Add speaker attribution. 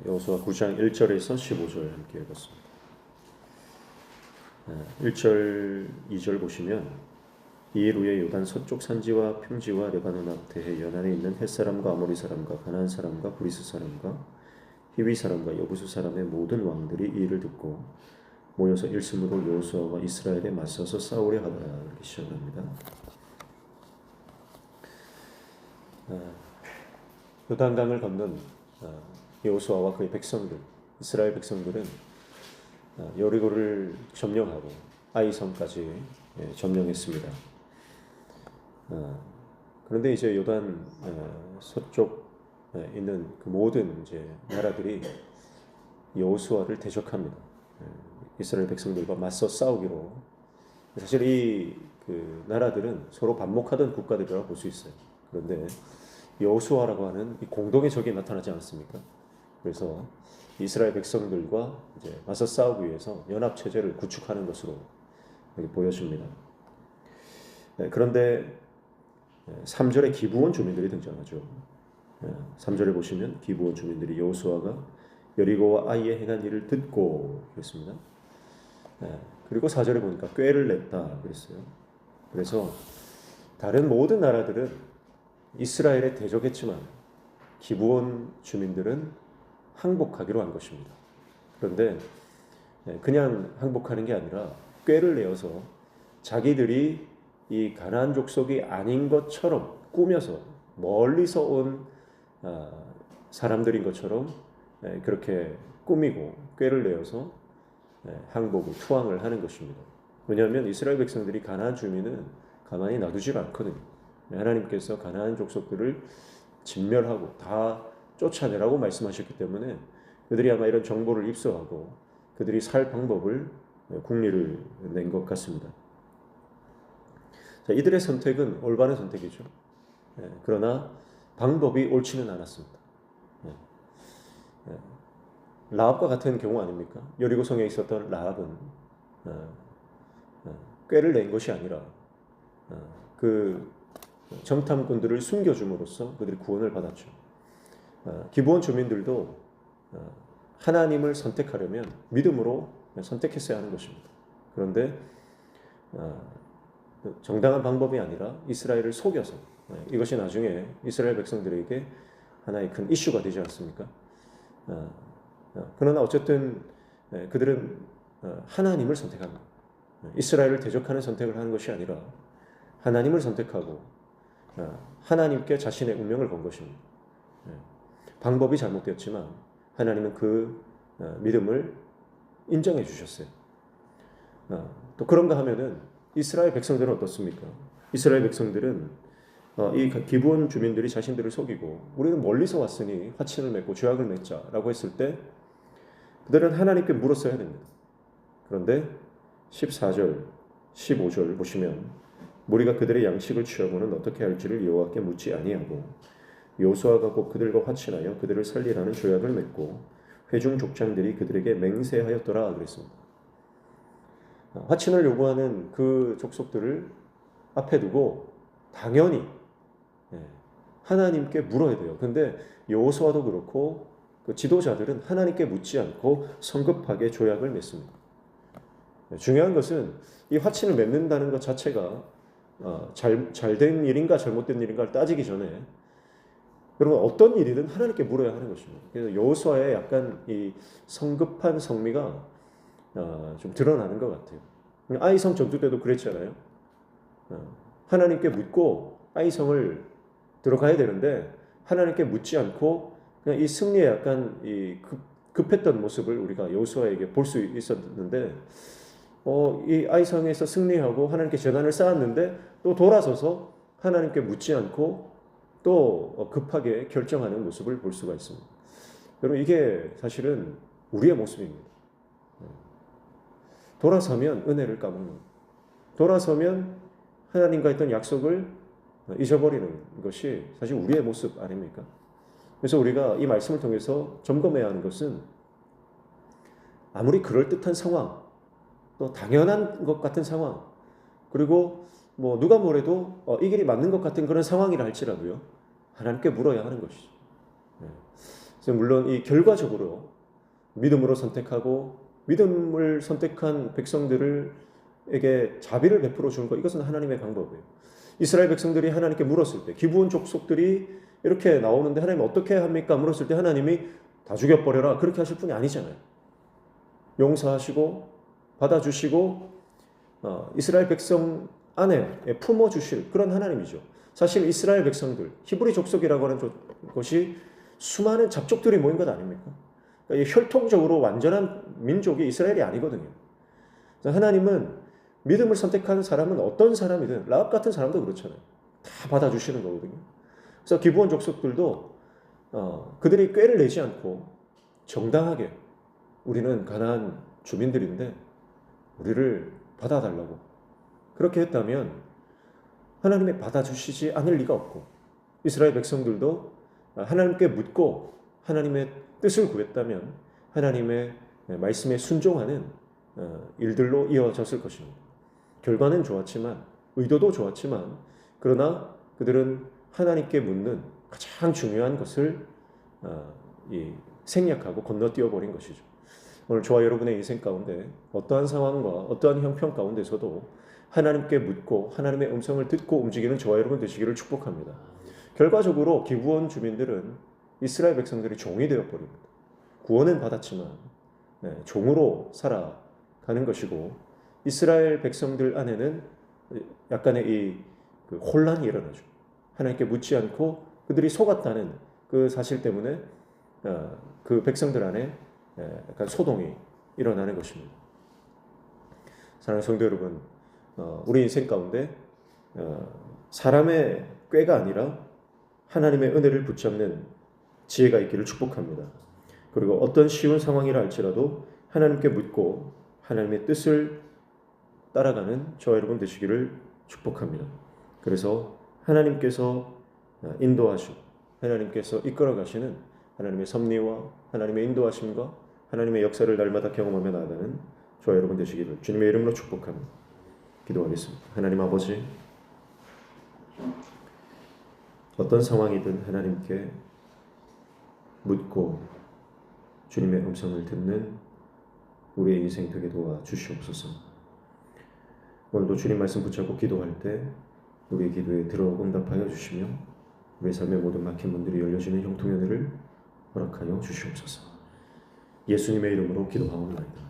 Speaker 1: 여호수아 9장 1절에서 15절 함께 읽었습니다. 1절, 2절 보시면 이 일 후에 요단 서쪽 산지와 평지와 레바논 앞에 연안에 있는 헷 사람과 아모리 사람과 가나안 사람과 브리스 사람과 히위 사람과 여부수 사람의 모든 왕들이 이 일을 듣고 모여서 일심으로 여호수아와 이스라엘에 맞서서 싸우려 하더라. 이렇게 시작합니다. 요단강을 건넌 여호수아와 그의 백성들, 이스라엘 백성들은 여리고를 점령하고 아이성까지 점령했습니다. 그런데 이제 요단 서쪽 있는 그 모든 이제 나라들이 여호수아를 대적합니다. 이스라엘 백성들과 맞서 싸우기로. 사실 이 그 나라들은 서로 반목하던 국가들이라고 볼 수 있어요. 그런데 여호수아라고 하는 이 공동의 적이 나타나지 않습니까? 그래서 이스라엘 백성들과 이제 맞서 싸우기 위해서 연합 체제를 구축하는 것으로 여기 보여집니다. 그런데 3절에 기브온 주민들이 등장하죠. 3절에 보시면 기브온 주민들이 여호수아가 여리고와 아이에 행한 일을 듣고 그랬습니다. 그리고 4절에 보니까 꾀를 냈다 그랬어요. 그래서 다른 모든 나라들은 이스라엘에 대적했지만 기브온 주민들은 항복하기로 한 것입니다. 그런데 그냥 항복하는 게 아니라 꾀를 내어서 자기들이 이 가나안 족속이 아닌 것처럼 꾸며서 멀리서 온 사람들인 것처럼 그렇게 꾸미고 꾀를 내어서 항복을 투항을 하는 것입니다. 왜냐하면 이스라엘 백성들이 가나안 주민은 가만히 놔두질 않거든요. 하나님께서 가나안 족속들을 진멸하고 다 쫓아내라고 말씀하셨기 때문에 그들이 아마 이런 정보를 입수하고 그들이 살 방법을 국리를 낸 것 같습니다. 자, 이들의 선택은 올바른 선택이죠. 그러나 방법이 옳지는 않았습니다. 라합과 같은 경우 아닙니까? 여리고성에 있었던 라합은 꾀를 낸 것이 아니라 그 정탐꾼들을 숨겨줌으로써 그들이 구원을 받았죠. 기브온 주민들도 하나님을 선택하려면 믿음으로 선택했어야 하는 것입니다. 그런데 정당한 방법이 아니라 이스라엘을 속여서 이것이 나중에 이스라엘 백성들에게 하나의 큰 이슈가 되지 않습니까? 그러나 어쨌든 그들은 하나님을 선택합니다. 이스라엘을 대적하는 선택을 하는 것이 아니라 하나님을 선택하고 하나님께 자신의 운명을 건 것입니다. 방법이 잘못되었지만 하나님은 그 믿음을 인정해 주셨어요. 또 그런가 하면은 이스라엘 백성들은 어떻습니까? 이스라엘 백성들은 이 기브온 주민들이 자신들을 속이고 우리는 멀리서 왔으니 화친을 맺고 죄악을 맺자라고 했을 때 그들은 하나님께 물었어야 됩니다. 그런데 14절, 15절 보시면 무리가 그들의 양식을 취하고는 어떻게 할지를 여호와께 묻지 아니하고 여호수아가 곧 그들과 화친하여 그들을 살리라는 조약을 맺고 회중 족장들이 그들에게 맹세하였더라 그랬습니다. 화친을 요구하는 그 족속들을 앞에 두고 당연히 하나님께 물어야 돼요. 근데 여호수아도 그렇고 그 지도자들은 하나님께 묻지 않고 성급하게 조약을 맺습니다. 중요한 것은 이 화친을 맺는다는 것 자체가 잘된 일인가 잘못된 일인가를 따지기 전에 여러분 어떤 일이든 하나님께 물어야 하는 것입니다. 그래서 여호수아의 약간 이 성급한 성미가 좀 드러나는 것 같아요. 아이성 전투 때도 그랬잖아요. 하나님께 묻고 아이성을 들어가야 되는데 하나님께 묻지 않고 그냥 이 승리에 약간 이 급했던 모습을 우리가 여호수아에게 볼 수 있었는데 이 아이성에서 승리하고 하나님께 제단을 쌓았는데 또 돌아서서 하나님께 묻지 않고 또 급하게 결정하는 모습을 볼 수가 있습니다. 여러분 이게 사실은 우리의 모습입니다. 돌아서면 은혜를 까먹는, 돌아서면 하나님과 했던 약속을 잊어버리는 것이 사실 우리의 모습 아닙니까? 그래서 우리가 이 말씀을 통해서 점검해야 하는 것은 아무리 그럴듯한 상황, 또 당연한 것 같은 상황, 그리고 뭐 누가 뭐래도 이 길이 맞는 것 같은 그런 상황이라 할지라도요, 하나님께 물어야 하는 것이죠. 그래서 물론 이 결과적으로 믿음으로 선택하고 믿음을 선택한 백성들에게 자비를 베풀어 주는 것, 이것은 하나님의 방법이에요. 이스라엘 백성들이 하나님께 물었을 때, 기브온 족속들이 이렇게 나오는데 하나님 어떻게 합니까? 물었을 때 하나님이 다 죽여버려라 그렇게 하실 분이 아니잖아요. 용서하시고 받아주시고 이스라엘 백성 안에 품어주실 그런 하나님이죠. 사실 이스라엘 백성들, 히브리 족속이라고 하는 것이 수많은 잡족들이 모인 것 아닙니까? 그러니까 혈통적으로 완전한 민족이 이스라엘이 아니거든요. 하나님은 믿음을 선택하는 사람은 어떤 사람이든 라합 같은 사람도 그렇잖아요. 다 받아주시는 거거든요. 그래서 기브온 족속들도 그들이 꾀를 내지 않고 정당하게 우리는 가나안 주민들인데 우리를 받아달라고 그렇게 했다면 하나님이 받아주시지 않을 리가 없고, 이스라엘 백성들도 하나님께 묻고 하나님의 뜻을 구했다면 하나님의 말씀에 순종하는 일들로 이어졌을 것입니다. 결과는 좋았지만, 의도도 좋았지만, 그러나 그들은 하나님께 묻는 가장 중요한 것을 생략하고 건너뛰어 버린 것이죠. 오늘 저와 여러분의 인생 가운데 어떠한 상황과 어떠한 형편 가운데서도 하나님께 묻고 하나님의 음성을 듣고 움직이는 저와 여러분 되시기를 축복합니다. 결과적으로 기브온 주민들은 이스라엘 백성들이 종이 되어버립니다. 구원은 받았지만 종으로 살아가는 것이고, 이스라엘 백성들 안에는 약간의 그 혼란이 일어나죠. 하나님께 묻지 않고 그들이 속았다는 그 사실 때문에 그 백성들 안에 약간 소동이 일어나는 것입니다. 사랑하는 성도 여러분, 우리 인생 가운데 사람의 꾀가 아니라 하나님의 은혜를 붙잡는 지혜가 있기를 축복합니다. 그리고 어떤 쉬운 상황이라 할지라도 하나님께 묻고 하나님의 뜻을 따라가는 저와 여러분 되시기를 축복합니다. 그래서 하나님께서 인도하시고 하나님께서 이끌어 가시는 하나님의 섭리와 하나님의 인도하심과 하나님의 역사를 날마다 경험하며 나아가는 저와 여러분 되시기를 주님의 이름으로 축복합니다. 기도하겠습니다. 하나님 아버지, 어떤 상황이든 하나님께 묻고 주님의 음성을 듣는 우리의 인생 되게 도와주시옵소서. 오늘도 주님 말씀 붙잡고 기도할 때 우리의 기도에 들어 응답하여 주시며 우리의 삶의 모든 막힌 문들이 열려지는 형통의 은혜를 허락하여 주시옵소서. 예수님의 이름으로 기도하옵나이다.